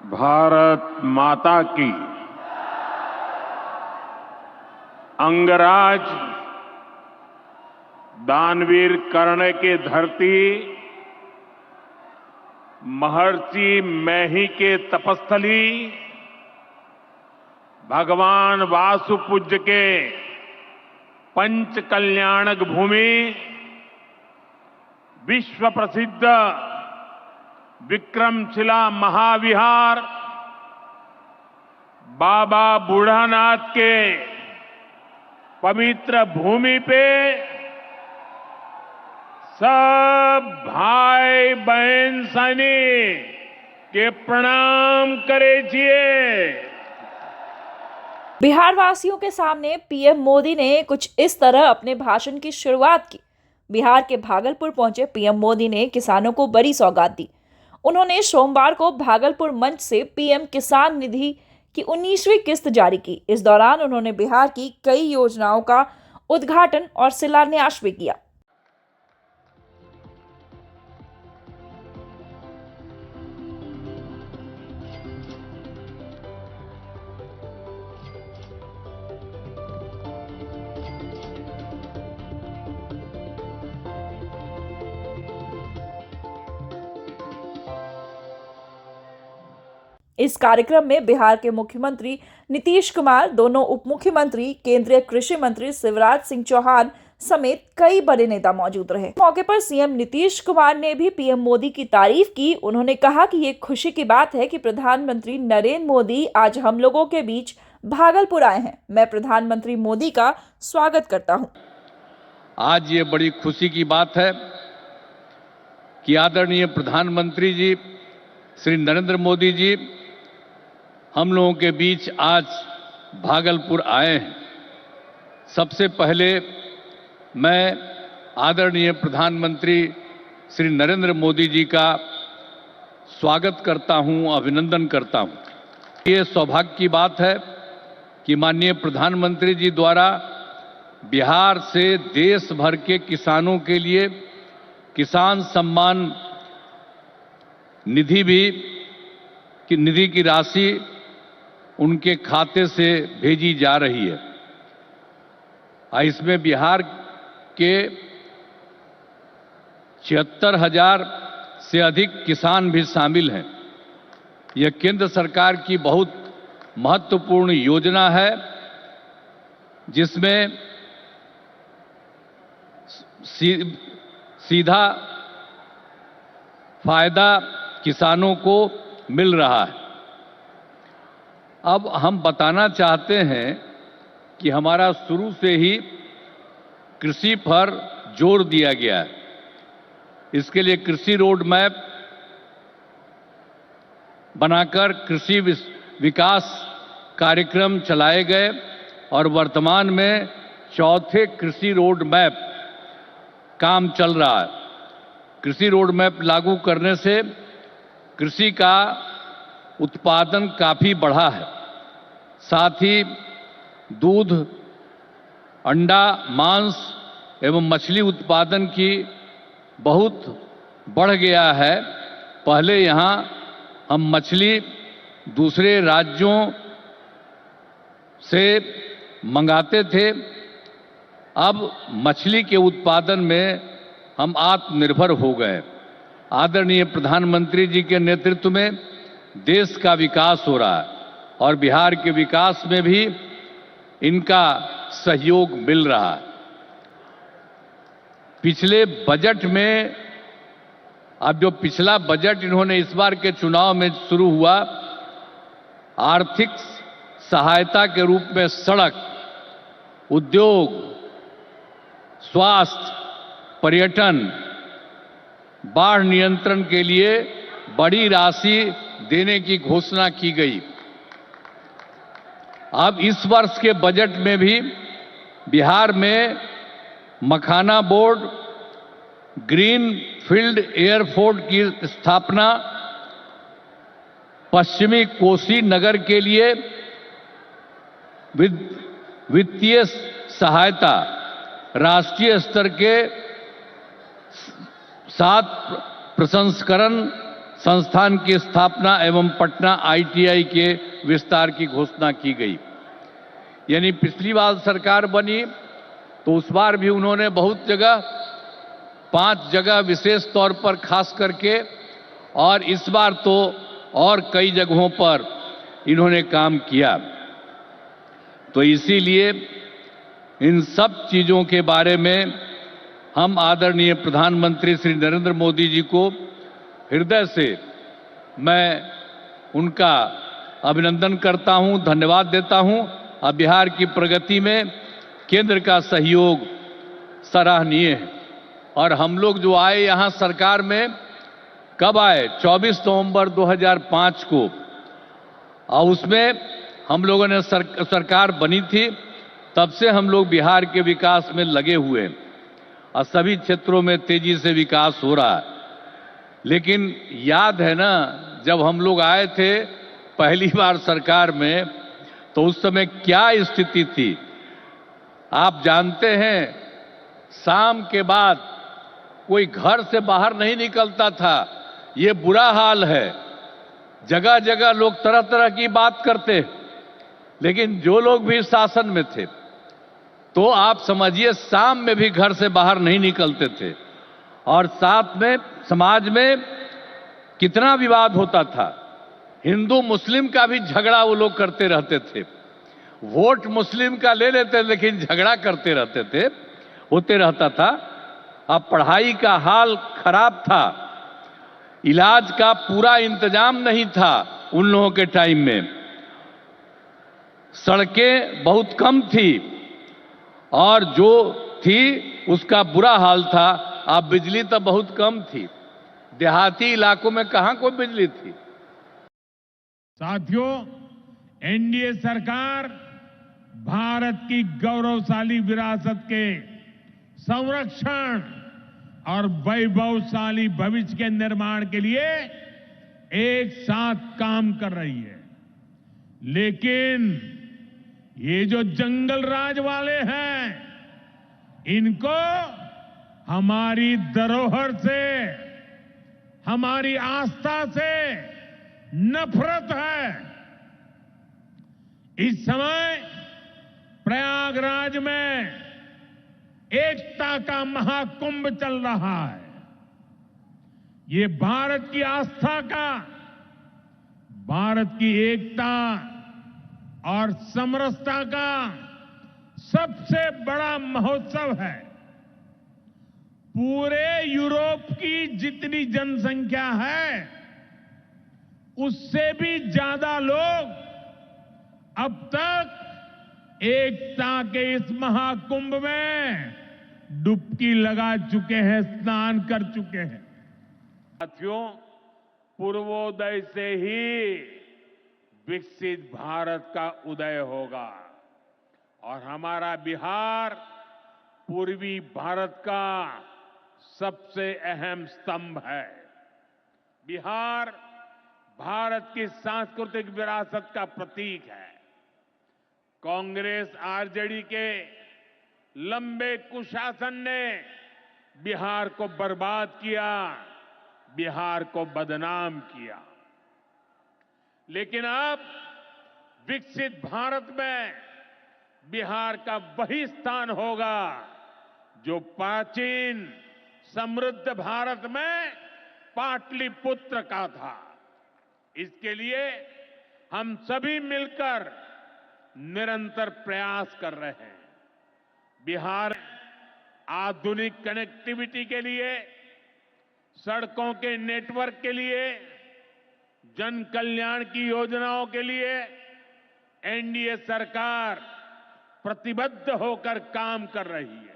भारत माता की अंगराज दानवीर कर्ण के धरती महर्षि मैही के तपस्थली भगवान वासुपूज्य के पंच कल्याणक भूमि विश्व प्रसिद्ध विक्रमशिला महाविहार बाबा बूढ़ानाथ के पवित्र भूमि पे सब भाई बहन सैनिक के प्रणाम करे छिए। बिहार वासियों के सामने पीएम मोदी ने कुछ इस तरह अपने भाषण की शुरुआत की। बिहार के भागलपुर पहुंचे पीएम मोदी ने किसानों को बड़ी सौगात दी। उन्होंने सोमवार को भागलपुर मंच से पीएम किसान निधि की 19वीं किस्त जारी की। इस दौरान उन्होंने बिहार की कई योजनाओं का उद्घाटन और शिलान्यास भी किया। इस कार्यक्रम में बिहार के मुख्यमंत्री नीतीश कुमार, दोनों उप मुख्यमंत्री, केंद्रीय कृषि मंत्री शिवराज सिंह चौहान समेत कई बड़े नेता मौजूद रहे। मौके पर सीएम नीतीश कुमार ने भी पीएम मोदी की तारीफ की। उन्होंने कहा कि ये खुशी की बात है कि प्रधानमंत्री नरेंद्र मोदी आज हम लोगों के बीच भागलपुर आए हैं। मैं प्रधानमंत्री मोदी का स्वागत करता हूँ। आज ये बड़ी खुशी की बात है कि आदरणीय प्रधानमंत्री जी श्री नरेंद्र मोदी जी हम लोगों के बीच आज भागलपुर आए हैं। सबसे पहले मैं आदरणीय प्रधानमंत्री श्री नरेंद्र मोदी जी का स्वागत करता हूं, अभिनंदन करता हूं। ये सौभाग्य की बात है कि माननीय प्रधानमंत्री जी द्वारा बिहार से देश भर के किसानों के लिए किसान सम्मान निधि की राशि उनके खाते से भेजी जा रही है। इसमें बिहार के 76,000 से अधिक किसान भी शामिल हैं। यह केंद्र सरकार की बहुत महत्वपूर्ण योजना है जिसमें सीधा फायदा किसानों को मिल रहा है। अब हम बताना चाहते हैं कि हमारा शुरू से ही कृषि पर जोर दिया गया है। इसके लिए कृषि रोड मैप बनाकर कृषि विकास कार्यक्रम चलाए गए और वर्तमान में चौथे कृषि रोड मैप काम चल रहा है। कृषि रोड मैप लागू करने से कृषि का उत्पादन काफी बढ़ा है। साथ ही दूध, अंडा, मांस एवं मछली उत्पादन की बहुत बढ़ गया है। पहले यहाँ हम मछली दूसरे राज्यों से मंगाते थे, अब मछली के उत्पादन में हम आत्मनिर्भर हो गए। आदरणीय प्रधानमंत्री जी के नेतृत्व में देश का विकास हो रहा है और बिहार के विकास में भी इनका सहयोग मिल रहा है। पिछले बजट में, अब जो पिछला बजट इन्होंने इस बार के चुनाव में शुरू हुआ, आर्थिक सहायता के रूप में सड़क, उद्योग, स्वास्थ्य, पर्यटन, बाढ़ नियंत्रण के लिए बड़ी राशि देने की घोषणा की गई। अब इस वर्ष के बजट में भी बिहार में मखाना बोर्ड, ग्रीन फील्ड एयरपोर्ट की स्थापना, पश्चिमी कोसी नगर के लिए वित्तीय सहायता, राष्ट्रीय स्तर के 7 प्रसंस्करण संस्थान की स्थापना एवं पटना ITI के विस्तार की घोषणा की गई। यानी पिछली बार सरकार बनी तो उस बार भी उन्होंने बहुत जगह 5 जगह विशेष तौर पर खास करके, और इस बार तो और कई जगहों पर इन्होंने काम किया। तो इसीलिए इन सब चीजों के बारे में हम आदरणीय प्रधानमंत्री श्री नरेंद्र मोदी जी को हृदय से मैं उनका अभिनंदन करता हूं, धन्यवाद देता हूं। और बिहार की प्रगति में केंद्र का सहयोग सराहनीय है। और हम लोग जो आए यहां सरकार में, कब आए? 24 नवंबर 2005 को, और उसमें हम लोगों ने सरकार बनी थी। तब से हम लोग बिहार के विकास में लगे हुए हैं और सभी क्षेत्रों में तेजी से विकास हो रहा है। लेकिन याद है ना, जब हम लोग आए थे पहली बार सरकार में, तो उस समय क्या स्थिति थी आप जानते हैं। शाम के बाद कोई घर से बाहर नहीं निकलता था, ये बुरा हाल है। जगह जगह लोग तरह तरह की बात करते, लेकिन जो लोग भी शासन में थे, तो आप समझिए शाम में भी घर से बाहर नहीं निकलते थे। और साथ में समाज में कितना विवाद होता था। हिंदू मुस्लिम का भी झगड़ा वो लोग करते रहते थे। वोट मुस्लिम का ले लेते, लेकिन झगड़ा करते रहते थे, होते रहता था। अब पढ़ाई का हाल खराब था, इलाज का पूरा इंतजाम नहीं था उन लोगों के टाइम में। सड़कें बहुत कम थी और जो थी उसका बुरा हाल था। अब बिजली तो बहुत कम थी, देहाती इलाकों में कहां कोई बिजली थी। साथियों, एनडीए सरकार भारत की गौरवशाली विरासत के संरक्षण और वैभवशाली भविष्य के निर्माण के लिए एक साथ काम कर रही है। लेकिन ये जो जंगल राज वाले हैं, इनको हमारी धरोहर से, हमारी आस्था से नफरत है। इस समय प्रयागराज में एकता का महाकुंभ चल रहा है। ये भारत की आस्था का, भारत की एकता और समरसता का सबसे बड़ा महोत्सव है। पूरे यूरोप की जितनी जनसंख्या है, उससे भी ज्यादा लोग अब तक एकता के इस महाकुंभ में डुबकी लगा चुके हैं, स्नान कर चुके हैं। साथियों, पूर्वोदय से ही विकसित भारत का उदय होगा और हमारा बिहार पूर्वी भारत का सबसे अहम स्तंभ है। बिहार भारत की सांस्कृतिक विरासत का प्रतीक है। कांग्रेस आरजेडी के लंबे कुशासन ने बिहार को बर्बाद किया, बिहार को बदनाम किया। लेकिन अब विकसित भारत में बिहार का वही स्थान होगा जो प्राचीन समृद्ध भारत में पाटलिपुत्र का था। इसके लिए हम सभी मिलकर निरंतर प्रयास कर रहे हैं। बिहार आधुनिक कनेक्टिविटी के लिए, सड़कों के नेटवर्क के लिए, जन कल्याण की योजनाओं के लिए एनडीए सरकार प्रतिबद्ध होकर काम कर रही है।